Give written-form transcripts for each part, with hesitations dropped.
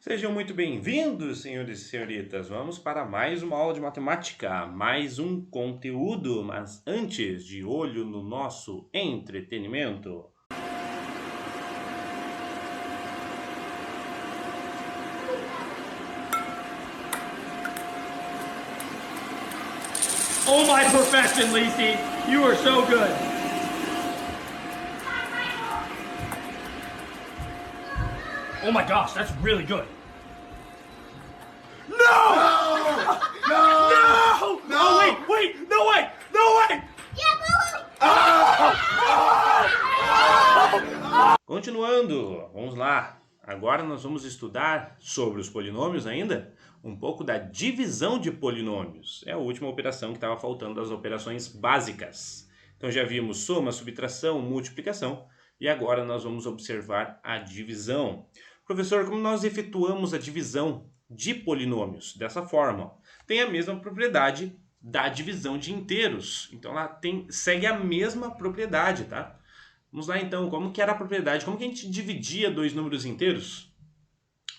Sejam muito bem-vindos, senhores e senhoritas. Vamos para mais uma aula de matemática, mais um conteúdo, mas antes, de olho no nosso entretenimento. Oh my perfection, Lisi! You are so good! Oh my gosh, that's really good! No! No! No! No! Oh, wait! No way! No way! Continuando, vamos lá. Agora nós vamos estudar sobre os polinômios ainda, um pouco da divisão de polinômios. É a última operação que estava faltando das operações básicas. Então já vimos soma, subtração, multiplicação e agora nós vamos observar a divisão. Professor, como nós efetuamos a divisão de polinômios? Dessa forma, ó. Tem a mesma propriedade da divisão de inteiros. Então ela segue a mesma propriedade, tá? Vamos lá então, como que era a propriedade? Como que a gente dividia dois números inteiros?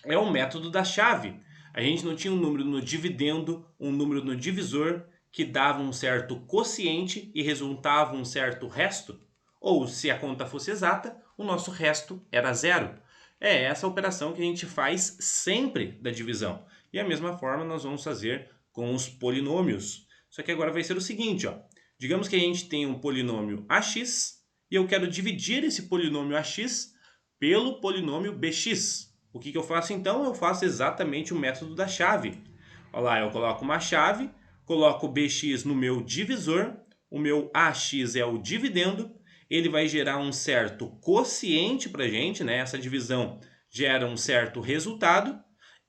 É o método da chave. A gente não tinha um número no dividendo, um número no divisor, que dava um certo quociente e resultava um certo resto? Ou, se a conta fosse exata, o nosso resto era zero. É essa operação que a gente faz sempre da divisão. E a mesma forma nós vamos fazer com os polinômios. Só que agora vai ser o seguinte, ó. Digamos que a gente tem um polinômio ax e eu quero dividir esse polinômio ax pelo polinômio bx. O que eu faço então? Eu faço exatamente o método da chave. Olha lá, eu coloco uma chave, coloco o bx no meu divisor, o meu ax é o dividendo, ele vai gerar um certo quociente para a gente, né? Essa divisão gera um certo resultado,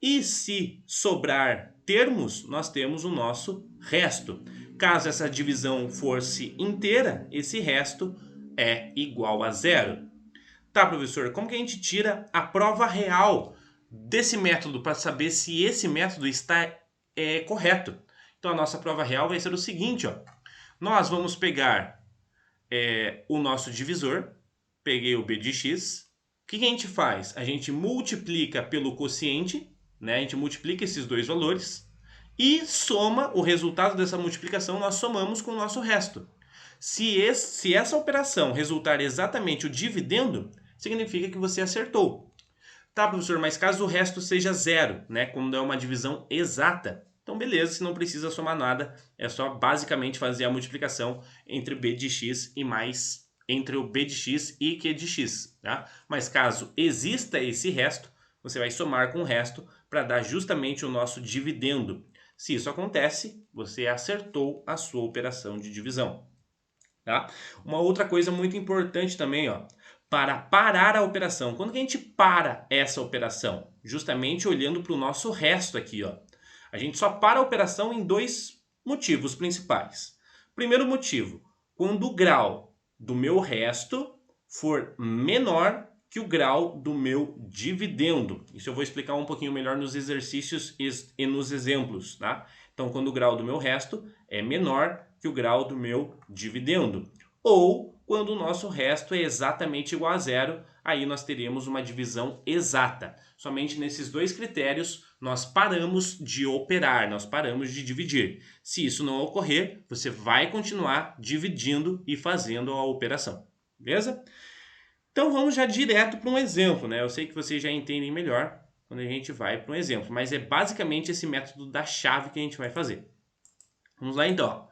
e se sobrar termos, nós temos o nosso resto. Caso essa divisão fosse inteira, esse resto é igual a zero. Tá, professor, como que a gente tira a prova real desse método para saber se esse método está correto? Então a nossa prova real vai ser o seguinte, ó. Nós vamos pegar o nosso divisor, peguei o b de x. O que a gente faz? A gente multiplica pelo quociente, né? A gente multiplica esses dois valores e soma o resultado dessa multiplicação, nós somamos com o nosso resto. Se essa operação resultar exatamente o dividendo, significa que você acertou. Tá, professor, mas caso o resto seja zero, né? Quando é uma divisão exata, então beleza, se não precisa somar nada, é só basicamente fazer a multiplicação entre b de x e mais entre o b de x e q de x, tá? Mas caso exista esse resto, você vai somar com o resto para dar justamente o nosso dividendo. Se isso acontece, você acertou a sua operação de divisão. Tá? Uma outra coisa muito importante também, ó, para parar a operação. Quando que a gente para essa operação? Justamente olhando para o nosso resto aqui, ó. A gente só para a operação em dois motivos principais. Primeiro motivo, quando o grau do meu resto for menor que o grau do meu dividendo. Isso eu vou explicar um pouquinho melhor nos exercícios e nos exemplos, tá? Então, quando o grau do meu resto é menor que o grau do meu dividendo. Ou quando o nosso resto é exatamente igual a zero, aí nós teremos uma divisão exata. Somente nesses dois critérios nós paramos de operar, nós paramos de dividir. Se isso não ocorrer, você vai continuar dividindo e fazendo a operação. Beleza? Então vamos já direto para um exemplo, né? Eu sei que vocês já entendem melhor quando a gente vai para um exemplo, mas é basicamente esse método da chave que a gente vai fazer. Vamos lá então.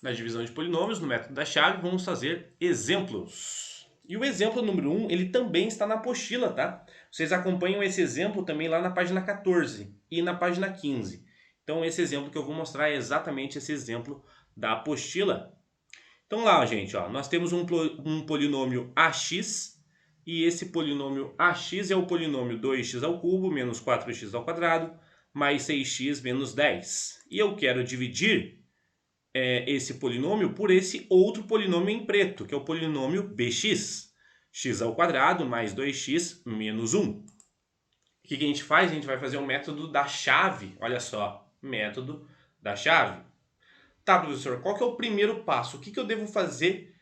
Na divisão de polinômios, no método da chave, vamos fazer exemplos. E o exemplo número 1, ele também está na apostila, tá? Vocês acompanham esse exemplo também lá na página 14 e na página 15. Então esse exemplo que eu vou mostrar é exatamente esse exemplo da apostila. Então lá, gente, ó, nós temos um polinômio ax, e esse polinômio ax é o polinômio 2x ao cubo menos 4x ao quadrado mais 6x menos 10. E eu quero dividir esse polinômio por esse outro polinômio em preto, que é o polinômio bx. X ao quadrado mais 2x menos 1. O que a gente faz? A gente vai fazer o método da chave. Olha só, método da chave. Tá, professor, qual que é o primeiro passo? O que eu devo fazer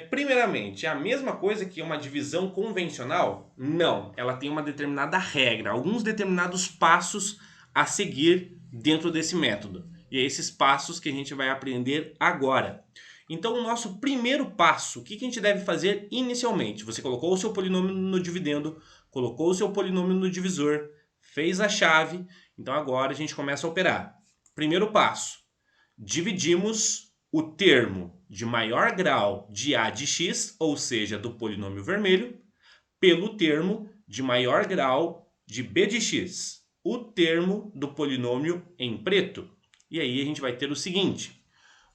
Primeiramente, é a mesma coisa que uma divisão convencional? Não, ela tem uma determinada regra, alguns determinados passos a seguir dentro desse método. E é esses passos que a gente vai aprender agora. Então, o nosso primeiro passo, o que a gente deve fazer inicialmente? Você colocou o seu polinômio no dividendo, colocou o seu polinômio no divisor, fez a chave, então agora a gente começa a operar. Primeiro passo, dividimos o termo de maior grau de a de x, ou seja, do polinômio vermelho, pelo termo de maior grau de b de x, o termo do polinômio em preto. E aí a gente vai ter o seguinte.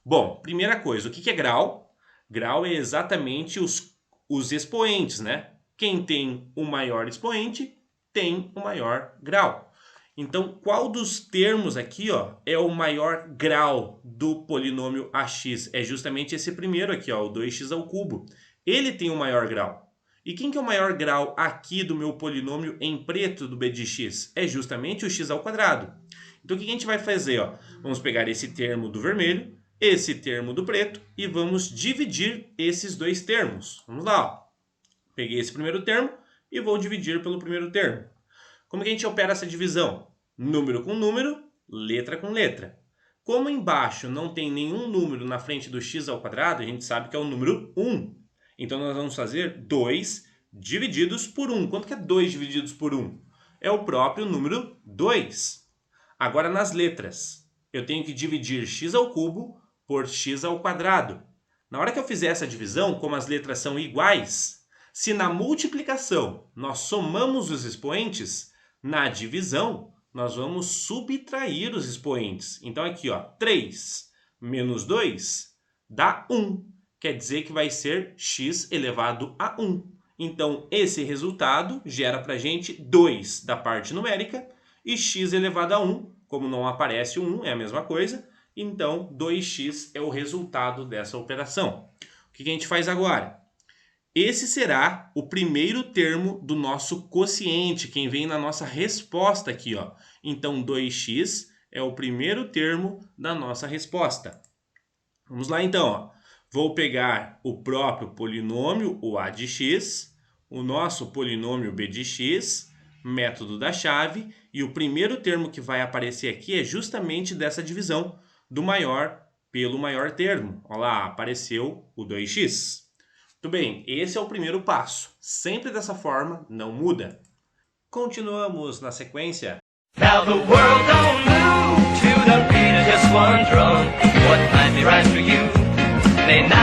Bom, primeira coisa, o que é grau? Grau é exatamente os expoentes, né? Quem tem o maior expoente tem o maior grau. Então, qual dos termos aqui, ó, é o maior grau do polinômio ax? É justamente esse primeiro aqui, ó, o 2x ao cubo. Ele tem o maior grau. E quem que é o maior grau aqui do meu polinômio em preto do b de x? É justamente o x ao quadrado. Então, o que a gente vai fazer? Ó? Vamos pegar esse termo do vermelho, esse termo do preto e vamos dividir esses dois termos. Vamos lá. Ó. Peguei esse primeiro termo e vou dividir pelo primeiro termo. Como que a gente opera essa divisão? Número com número, letra com letra. Como embaixo não tem nenhum número na frente do x ao quadrado, a gente sabe que é o número 1. Então, nós vamos fazer 2 divididos por 1. Quanto que é 2 divididos por 1? É o próprio número 2. Agora, nas letras, eu tenho que dividir x ao cubo por x ao quadrado. Na hora que eu fizer essa divisão, como as letras são iguais, se na multiplicação nós somamos os expoentes, na divisão nós vamos subtrair os expoentes. Então aqui, ó, 3 menos 2 dá 1. Quer dizer que vai ser x elevado a 1. Então esse resultado gera para a gente 2 da parte numérica e x elevado a 1, como não aparece o 1, é a mesma coisa. Então, 2x é o resultado dessa operação. O que a gente faz agora? Esse será o primeiro termo do nosso quociente, quem vem na nossa resposta aqui, ó. Então, 2x é o primeiro termo da nossa resposta. Vamos lá, então. Ó. Vou pegar o próprio polinômio, o a de x, o nosso polinômio b de x, método da chave, e o primeiro termo que vai aparecer aqui é justamente dessa divisão, do maior pelo maior termo. Olha lá, apareceu o 2x. Muito bem, esse é o primeiro passo. Sempre dessa forma, não muda. Continuamos na sequência. Now the world don't move to the beat of just one drum. What might be right for you may not